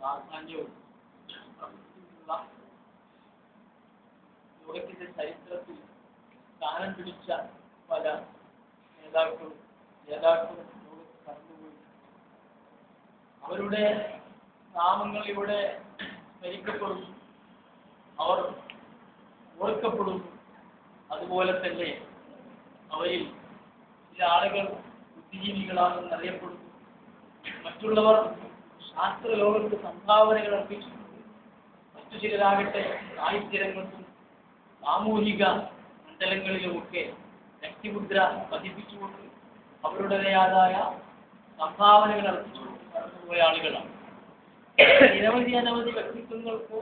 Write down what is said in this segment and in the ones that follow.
പ്രാധാന്യവും ലോകത്തിന്റെ ചരിത്രത്തിൽ സ്ഥാനം പിടിച്ച പല നേതാക്കളും ലോകത്ത് കടന്നുപോയി. അവരുടെ നാമങ്ങൾ ഇവിടെ സ്മരിക്കപ്പെടുന്നു, അവർ ഓർക്കപ്പെടുന്നു. അതുപോലെ തന്നെ അവരിൽ ചില ആളുകൾ ബുദ്ധിജീവികളാണെന്ന് അറിയപ്പെടുന്നു. മറ്റുള്ളവർ ശാസ്ത്ര ലോകത്ത് സംഭാവനകൾ അർപ്പിച്ചിട്ടുണ്ട്. മറ്റു ചിലരാകട്ടെ സാഹിത്യരംഗത്തും സാമൂഹിക മണ്ഡലങ്ങളിലുമൊക്കെ വ്യക്തിമുദ്ര പതിപ്പിച്ചുകൊണ്ട് അവരുടേതായ സംഭാവനകൾ അർപ്പിച്ചുകൊണ്ട് കടന്നുപോയ ആളുകളാണ്. അനവധി വ്യക്തിത്വങ്ങൾക്ക്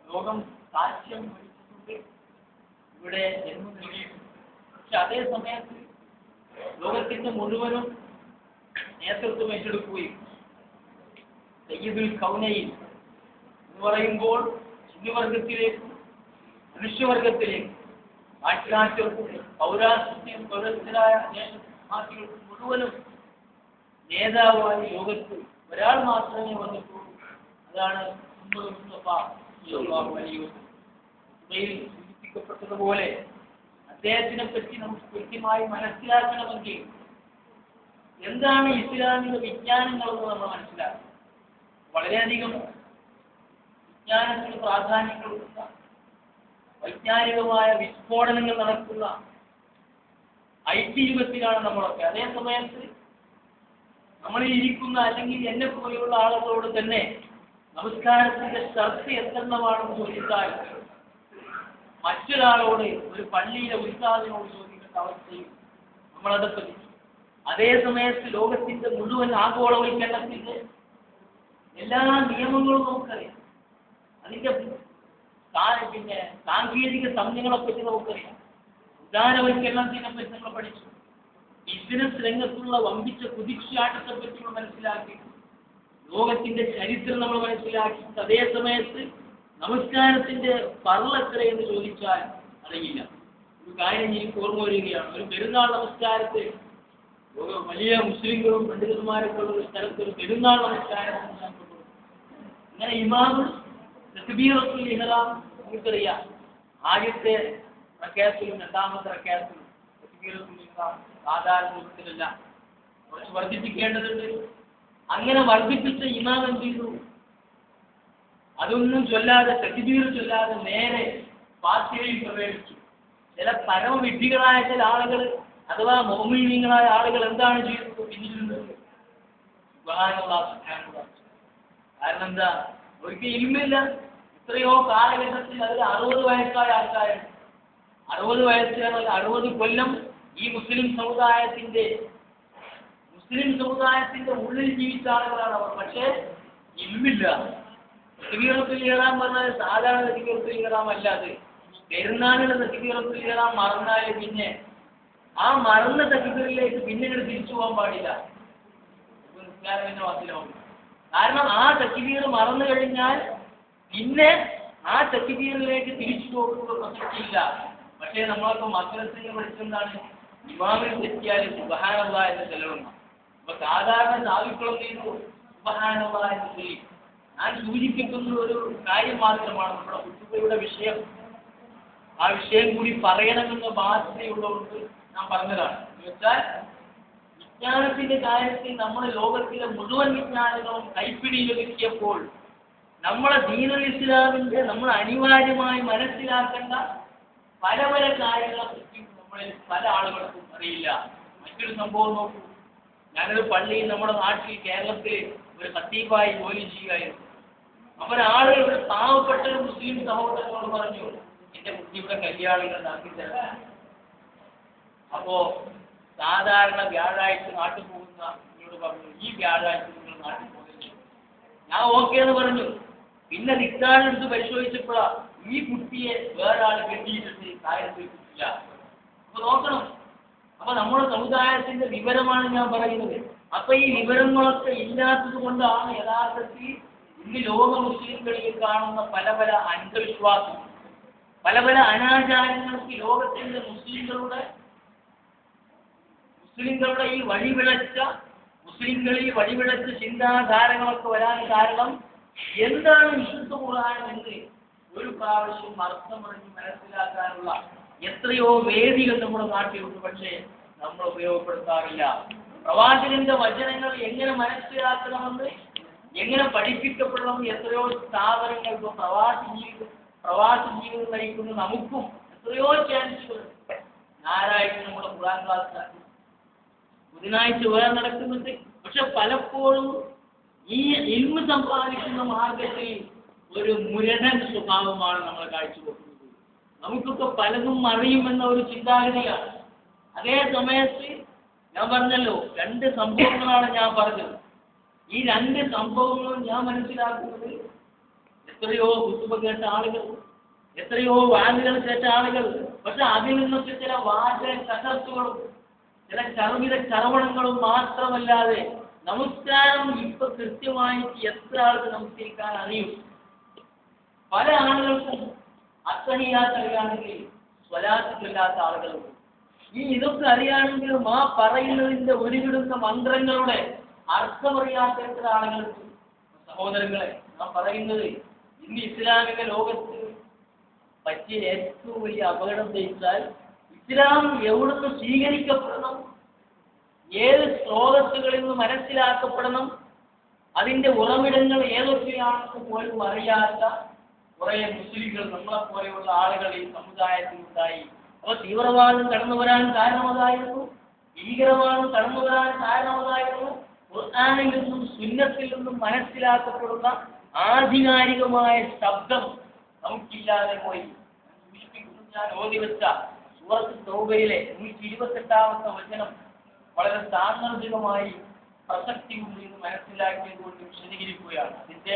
ലോകം സാക്ഷ്യം വഹിച്ചിട്ടുണ്ട്, ഇവിടെ ജന്മം നൽകിയിട്ടുണ്ട്. പക്ഷെ അതേ സമയത്ത് ലോകത്തിന്റെ മുഴുവനും നേതൃത്വം ഏറ്റെടുക്കുകയും സയ്യിദുൽ കൗനൈൻ എന്ന് പറയുമ്പോൾ ജിന്നുവർഗത്തിലേക്കും മനുഷ്യവർഗത്തിലേക്കും പാശ്ചാത്യർക്കും പൗരാസ്ത്യം പൗരസ്ഥരായ ദേശവാസികൾക്കും മുഴുവനും നേതാവായി ലോകത്ത് ഒരാൾ മാത്രമേ വന്നിട്ടുള്ളൂ. അതാണ് മുസ്തഫ സല്ലല്ലാഹു അലൈഹി വസല്ലം. സൂചിപ്പിക്കപ്പെട്ടതുപോലെ അദ്ദേഹത്തിനെ പറ്റി നമുക്ക് കൃത്യമായി മനസ്സിലാക്കണമെങ്കിൽ എന്താണ് ഇസ്ലാമിക വിജ്ഞാനങ്ങളെന്ന് നമ്മൾ മനസ്സിലാക്കണം. വളരെയധികം വിജ്ഞാനത്തിന് പ്രാധാന്യം കൊടുക്കുന്ന, വൈജ്ഞാനികമായ വിസ്ഫോടനങ്ങൾ നടക്കുന്ന IT യുഗത്തിലാണ് നമ്മളൊക്കെ. അതേ സമയത്ത് നമ്മളിൽ ഇരിക്കുന്ന അല്ലെങ്കിൽ എന്നെ പോലെയുള്ള ആളുകളോട് തന്നെ നമസ്കാരത്തിന്റെ ഷർത്ത് എത്രമാണെന്ന് ചോദിച്ചാൽ മറ്റൊരാളോട്, ഒരു പള്ളിയിലെ ഉസ്താദിനോട് ചോദിക്കേണ്ട അവസ്ഥയും നമ്മളത് പറ്റി. അതേ സമയത്ത് ലോകത്തിന്റെ മുഴുവൻ ആഗോളവൽക്കരണത്തിന്റെ എല്ലാ നിയമങ്ങളും നമുക്കറിയാം. അതിന്റെ സാങ്കേതിക സംജ്ഞകളെ പറ്റി നമുക്കറിയാം. ഉദാരവൽക്കരണത്തിനെ പറ്റി നമ്മൾ പഠിച്ചു. ബിസിനസ് രംഗത്തുള്ള വമ്പിച്ച കുതിച്ചാട്ടത്തെ പറ്റി നമ്മൾ മനസ്സിലാക്കി. ലോകത്തിന്റെ ചരിത്രം നമ്മൾ മനസ്സിലാക്കി. അതേ സമയത്ത് നമസ്കാരത്തിന്റെ എത്രയെന്ന് ചോദിച്ചാൽ അറിയില്ല. ഒരു കാര്യം എനിക്ക് ഓർമ്മ വരികയാണ്. ഒരു പെരുന്നാൾ നമസ്കാരത്തിൽ വലിയ മുസ്ലിങ്ങളും പണ്ഡിതന്മാരൊക്കെ ഉള്ള ഒരു സ്ഥലത്ത് ഒരു പെരുന്നാൾ നമസ്കാരം അങ്ങനെ ഇമാമ് തക്ബീറത്തുൽ ഇഹ്റാം നമുക്കറിയാം. ആദ്യത്തെ റക്അത്തിലും രണ്ടാമത്തെ റക്അത്തിലും തക്ബീറത്തുൽ ഇഹ്റാം സാധാരണ രൂപത്തിലല്ല, കുറച്ച് വർദ്ധിപ്പിക്കേണ്ടതുണ്ട്. അങ്ങനെ വർദ്ധിപ്പിച്ച ഇമാം എന്ത് ചെയ്തു? അതൊന്നും ചൊല്ലാതെ, തക്ബീർ ചൊല്ലാതെ നേരെ ഫാത്തിഹയിൽ പ്രവേശിച്ചു. ചില പരമവിഡ്ഢികളായ ചില ആളുകൾ അഥവാ മുഅ്മിനീങ്ങളായ ആളുകൾ എന്താണ് ചെയ്തത്? പിന്നിലുള്ളത് സുബ്ഹാനല്ലാഹ് സുബ്ഹാനല്ലാഹ്. കാരണം എന്താ? അവർക്ക് ഇൽമില്ല. എത്രയോ കാലഘട്ടത്തിൽ അതിൽ 60 വയസ്സായ ആൾക്കാരുണ്ട്. 60 വയസ്സ് 60 കൊല്ലം ഈ മുസ്ലിം സമുദായത്തിന്റെ ഉള്ളിൽ ജീവിച്ച ആളുകളാണ് അവർ. പക്ഷേ ഇൽമില്ല. തക്ബീറത്തുൽ ഇഹ്റാം പറഞ്ഞാൽ സാധാരണ തക്ബീറത്തുൽ ഇഹ്റാം അല്ല. അത് പെരുന്നാളിന്റെ തക്ബീറത്തുൽ ഇഹ്റാം മറന്നാൽ പിന്നെ ആ മറന്ന തക്ബീറിലേക്ക് പിന്നെ തിരിച്ചു പോകാൻ പാടില്ല. കാരണം ആ തക്ബീർ മറന്നു കഴിഞ്ഞാൽ പിന്നെ ആ തക്ബീറിലേക്ക് തിരിച്ചു പോകുന്ന പ്രസക്തിയില്ല. പക്ഷേ നമ്മളൊക്കെ മദ്രസയിൽ പഠിച്ചെന്താണ്? ഇമാമിൽ തെറ്റിയാൽ സുബ്ഹാനല്ലാഹ് എന്ന് ചെല്ലണം. അപ്പൊ സാധാരണ സാധുക്കളും ചെയ്യുന്നു സുബ്ഹാനല്ലാഹ് എന്ന് ചൊല്ലി. ഞാൻ സൂചിപ്പിക്കുന്ന ഒരു കാര്യം മാത്രമാണ് നമ്മുടെ കുത്തുബയുടെ വിഷയം. ആ വിഷയം കൂടി പറയണമെന്ന ബാധ്യതയുള്ളവർക്ക് ഞാൻ പറഞ്ഞതാണ്. എന്ന് വെച്ചാൽ വിജ്ഞാനത്തിന്റെ കാര്യത്തിൽ നമ്മൾ ലോകത്തിലെ മുഴുവൻ വിജ്ഞാനങ്ങളും കൈപ്പിടിയിലൊതുക്കിയപ്പോൾ നമ്മളെ ദീനുൽ ഇസ്ലാമിന്റെ നമ്മൾ അനിവാര്യമായി മനസ്സിലാക്കേണ്ട പല കാര്യങ്ങളെ പറ്റി നമ്മളിൽ പല ആളുകൾക്കും അറിയില്ല. മറ്റൊരു സംഭവം നോക്കൂ. ഞാനൊരു പള്ളിയിൽ നമ്മുടെ നാട്ടിൽ കേരളത്തിൽ ഒരു ഖത്തീബായി ജോലി ചെയ്യുകയായിരുന്നു. അവരാളുകൾ ഒരു പാവപ്പെട്ട ഒരു മുസ്ലിം സഹോദരനോട് പറഞ്ഞു, എന്റെ കുട്ടിയുടെ കല്യാണികൾ നാട്ടിൽ തരാം. അപ്പോ സാധാരണ വ്യാഴാഴ്ച നാട്ടിൽ പോകുന്ന എന്നോട് പറഞ്ഞു, ഈ വ്യാഴാഴ്ച നിങ്ങൾ നാട്ടിൽ പോകുന്നില്ല. ഞാൻ ഓക്കെ എന്ന് പറഞ്ഞു. പിന്നെ നിക്കാണെടുത്ത് പരിശോധിച്ചപ്പോഴാ ഈ കുട്ടിയെ വേറെ ആൾ കെട്ടിയിട്ടുണ്ട്, കാര്യത്തിൽ കിട്ടില്ല. അപ്പൊ നോക്കണം. അപ്പൊ നമ്മുടെ സമുദായത്തിന്റെ വിവരമാണ് ഞാൻ പറയുന്നത്. അപ്പൊ ഈ വിവരങ്ങളൊക്കെ ഇല്ലാത്തത് കൊണ്ടാണ് യഥാർത്ഥത്തിൽ ഇന്ന് ലോക മുസ്ലിംകളിൽ കാണുന്ന പല അന്ധവിശ്വാസം, പല അനാചാരങ്ങൾക്ക് ലോകത്തിന്റെ മുസ്ലിങ്ങളുടെ ഈ മുസ്ലിങ്ങളിൽ വഴിവിളച്ച ചിന്താധാരങ്ങളൊക്കെ വരാൻ കാരണം എന്താണ് വിശുദ്ധ ഖുർആൻ എന്ന് ഒരു പ്രാവശ്യം അർത്ഥം പറഞ്ഞ് മനസ്സിലാക്കാനുള്ള എത്രയോ വേദികൾ നമ്മുടെ നാട്ടിലുണ്ട്. പക്ഷേ നമ്മൾ ഉപയോഗപ്പെടുത്താറില്ല. പ്രവാചകന്റെ വചനങ്ങൾ എങ്ങനെ മനസ്സിലാക്കണമെന്ന്, എങ്ങനെ പഠിപ്പിക്കപ്പെടണമെന്ന് എത്രയോ സ്ഥാപനങ്ങൾക്കും പ്രവാസി ജീവിതം നയിക്കുന്ന നമുക്കും എത്രയോ ചാൻസുകൾ. ഞായറാഴ്ച നമ്മുടെ ഖുർആൻ ക്ലാസ്, ബുധനാഴ്ച വേറെ നടക്കുന്നുണ്ട്. പക്ഷെ പലപ്പോഴും ഈ ഇൽമ് സമ്പാദിക്കുന്ന മാർഗത്തിൽ ഒരു മുരടൻ സ്വഭാവമാണ് നമ്മൾ കാഴ്ചവെക്കുന്നത്. നമുക്കൊക്കെ പലതും അറിയുമെന്ന ഒരു ചിന്താഗതിയാണ്. അതേ സമയത്ത് ഞാൻ പറഞ്ഞല്ലോ, 2 സംഭവങ്ങളാണ് ഞാൻ പറഞ്ഞത്. ഈ 2 സംഭവങ്ങളും ഞാൻ മനസ്സിലാക്കുന്നത് എത്രയോ കുത്തുബ കേട്ട ആളുകൾ, എത്രയോ വാദങ്ങൾ കേട്ട ആളുകൾ, പക്ഷെ അതിൽ നിന്നൊക്കെ ചില വാചക കസർത്തുകളും ചില ചർവണങ്ങളും മാത്രമല്ലാതെ നമസ്കാരം ഇപ്പൊ കൃത്യമായിട്ട് എത്ര ആൾക്ക് നമസ്കരിക്കാൻ അറിയും? പല ആളുകൾക്കും അത്തഹിയാത്ത് അറിയാണെങ്കിൽ സ്വലാത്തില്ലാത്ത ആളുകളുണ്ട്. ഇതൊക്കെ അറിയാമെങ്കിലും ആ പറയുന്നതിന്റെ ഒരുവിടുന്ന മന്ത്രങ്ങളുടെ അർത്ഥമറിയാത്ത എത്ര ആളുകൾക്ക്. സഹോദരങ്ങളെ, ഞാൻ പറയുന്നത് ഇന്ന് ഇസ്ലാമിക ലോകത്ത് പറ്റിയ ഏറ്റവും വലിയ അപകടം ധരിച്ചാൽ ഇസ്ലാം എവിടുന്ന് സ്വീകരിക്കപ്പെടണം, ഏത് സ്രോതസ്സുകളിൽ നിന്ന് മനസ്സിലാക്കപ്പെടണം, അതിന്റെ ഉറവിടങ്ങൾ ഏതൊക്കെയാണെന്ന് പോലും അറിയാത്ത കുറെ മുസ്ലിങ്ങൾ, നമ്മളെപ്പോലെയുള്ള ആളുകൾ ഈ സമുദായത്തിലുണ്ടായി. അപ്പോൾ തീവ്രവാദം കടന്നു വരാൻ കാരണമതായിരുന്നു, ഭീകരവാദം കടന്നു വരാൻ കാരണമതായിരുന്നു. ഖുർആനിൽ നിന്നും സുന്നത്തിൽ നിന്നും മനസ്സിലാക്കപ്പെടുന്ന ആധികാരികമായ ശബ്ദം നമുക്കില്ലാതെ പോയി. ഞാൻ ഓതി വെച്ച സൂറത്ത് തൗബയിലെ 128-ാമത്തെ വചനം വളരെ സാന്ദർഭികമായി പ്രസക്തിയുണ്ട് എന്ന് മനസ്സിലാക്കിയതുകൊണ്ട് വിശദീകരിക്കുകയാണ്. അതിന്റെ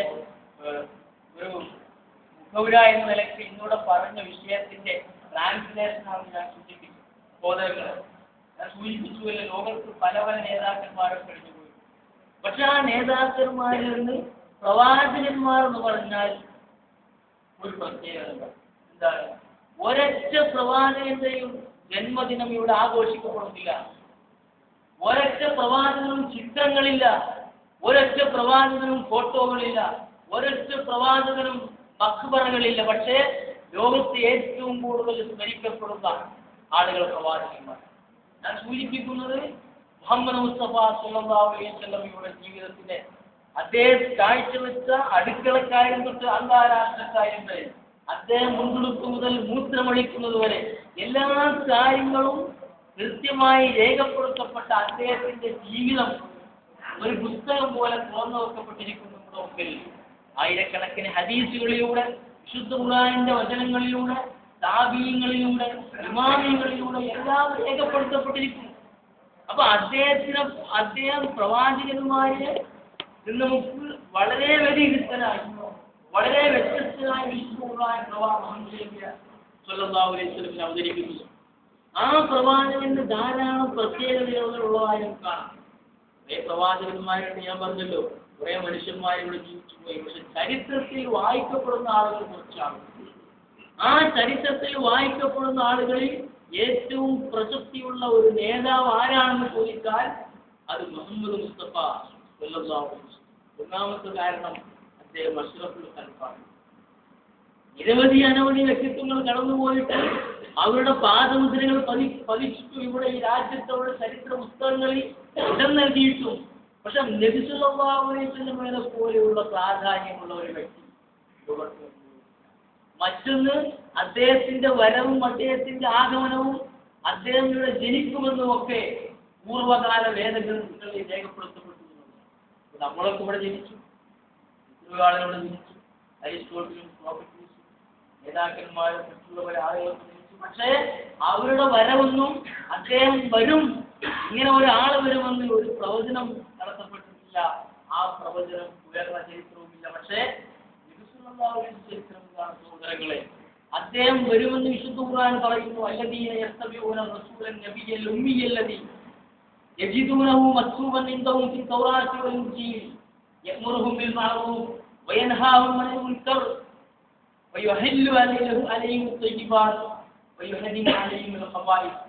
ഒരു മുഖവുര എന്ന നിലയ്ക്ക് ഇന്നൂടെ പറഞ്ഞ വിഷയത്തിന്റെ ട്രാൻസ്ലേഷനാണ് ഞാൻ സൂചിപ്പിച്ചത്. സഹോദരങ്ങളെ, ഞാൻ സൂചിപ്പിച്ചുവല്ലോ, ലോകത്ത് പല പല നേതാക്കന്മാരും കഴിഞ്ഞുപോയി. പക്ഷെ ആ നേതാക്കന്മാരിൽ നിന്ന് പ്രവാചകന്മാർ എന്ന് പറഞ്ഞാൽ ഒരു പ്രത്യേകത എന്താണ്? ഒരൊറ്റ പ്രവാചകന്റെയും ജന്മദിനം ഇവിടെ ആഘോഷിക്കപ്പെടുന്നില്ല. ഒരൊറ്റ പ്രവാചകനും ചിത്രങ്ങളില്ല, ഒരൊറ്റ പ്രവാചകനും ഫോട്ടോകളില്ല, ഒരൊറ്റ പ്രവാചകനും മഖ്ബറകളില്ല. പക്ഷേ ലോകത്ത് ഏറ്റവും കൂടുതൽ സ്മരിക്കപ്പെടുന്ന ആളുകൾ പ്രവാചകന്മാർ. ഞാൻ സൂചിപ്പിക്കുന്നത് മുഹമ്മദ് മുസ്തഫ സ്വല്ലല്ലാഹു അലൈഹി വസല്ലമയുടെ ജീവിതത്തിന്റെ അദ്ദേഹം കാഴ്ചവെച്ച അടുക്കളക്കാര്യം തൊട്ട് അന്താരാഷ്ട്ര കാര്യം വരെ, അദ്ദേഹം മുൻകൊടുക്കു മുതൽ മൂത്രമൊഴിക്കുന്നത് വരെ എല്ലാ കാര്യങ്ങളും കൃത്യമായി രേഖപ്പെടുത്തപ്പെട്ട അദ്ദേഹത്തിന്റെ ജീവിതം ഒരു പുസ്തകം പോലെ തുറന്നു വെക്കപ്പെട്ടിരിക്കുന്നു നമ്മുടെ മുമ്പിൽ. ആയിരക്കണക്കിന് ഹദീസുകളിലൂടെ, വിശുദ്ധ ഖുർആനിന്റെ വചനങ്ങളിലൂടെ, താബീങ്ങളിലൂടെ, ഇമാമികളിലൂടെ എല്ലാം രേഖപ്പെടുത്തപ്പെട്ടിരിക്കുന്നു. അപ്പൊ അദ്ദേഹം പ്രവാചകന്മാരെ നമുക്ക് വളരെ വ്യതിരിക്തനായി, വളരെ വ്യത്യസ്തനായ വിശുദ്ധ ഖുർആൻ പ്രവാചകൻ സ്വല്ലല്ലാഹു അലൈഹി വസല്ലം അവതരിപ്പിക്കുന്നു. ആ പ്രവാചകന്റെ ധാരാളം പ്രത്യേകതകളുള്ളതായി നമുക്ക് കാണാം. കുറെ പ്രവാചകന്മാരുടെ ഞാൻ പറഞ്ഞല്ലോ, കുറെ മനുഷ്യന്മാരിവിടെ ജീവിച്ചു പോയി. പക്ഷെ ചരിത്രത്തിൽ വായിക്കപ്പെടുന്ന ആളുകൾ കുറച്ചാണ്. ആ ചരിത്രത്തിൽ വായിക്കപ്പെടുന്ന ആളുകളിൽ ഏറ്റവും പ്രസക്തിയുള്ള ഒരു നേതാവ് ആരാണെന്ന് ചോദിച്ചാൽ അത് മുഹമ്മദ് മുസ്തഫ സ്വല്ലല്ലാഹു അലൈഹി വസല്ലം. ഒന്നാമത്തെ കാരണം അദ്ദേഹം അഷ്റഫുൽ ഖൽഖാണ്. നിരവധി അനവധി വ്യക്തിത്വങ്ങൾ കടന്നുപോയിട്ട് അവരുടെ പാദമുദ്രകൾ പതിച്ചിട്ടും ഇവിടെ ഈ രാജ്യത്തോടെ ചരിത്ര പുസ്തകങ്ങളിൽ ഇടം നൽകിയിട്ടും പക്ഷെ നബി സല്ലല്ലാഹു അലൈഹി വസല്ലമയെ പോലെയുള്ള പ്രാധാന്യമുള്ള ഒരു വ്യക്തി. മറ്റൊന്ന്, അദ്ദേഹത്തിന്റെ വരവും അദ്ദേഹത്തിന്റെ ആഗമനവും അദ്ദേഹം ഇവിടെ ജനിക്കുമെന്നും ഒക്കെ പൂർവ്വകാല വേദഗ്രന്ഥങ്ങളിൽ രേഖപ്പെടുത്തപ്പെട്ടു. നമ്മളൊക്കെ ഇവിടെ ജനിച്ചു, ആളുകളിവിടെ ജനിച്ചു, അരിസ്റ്റോട്ടിലും സോക്രട്ടീസും നേതാക്കന്മാരും മറ്റുള്ളവരെ ആളുകളൊക്കെ ജനിച്ചു. പക്ഷേ അവരുടെ വരവൊന്നും അദ്ദേഹം വരും, ഇങ്ങനെ ഒരാൾ വരുമെന്ന് ഒരു പ്രവചനം നടത്തപ്പെട്ടിട്ടില്ല. ആ പ്രവചനം ഉയർന്ന ചരിത്രവുമില്ല. പക്ഷേ ചരിത്രം ഇതാണ് സഹോദരങ്ങളെ. അദ്ദേഹം വരുമെന്ന് വിശുദ്ധ ഖുർആൻ പറയുന്നു. അല്ലദീന യത്തബിഊന റസൂലൻ നബിയ്യൽ ഉമ്മിയല്ലദീ യജിദൂനഹു മക്തൂബൻ ഇൻദഹും ഫി തൗറാത്തി വൽ ഇൻജീൽ യഅ്മുറുഹും ബിൽ മഅറൂഫ് വയൻഹാഹും അനിൽ മുൻകർ വയുഹല്ലു അലൈഹിം അത്തയ്യിബാത്ത് വയുഹദിമു അലൈഹിം അൽ ഖബായിസ്.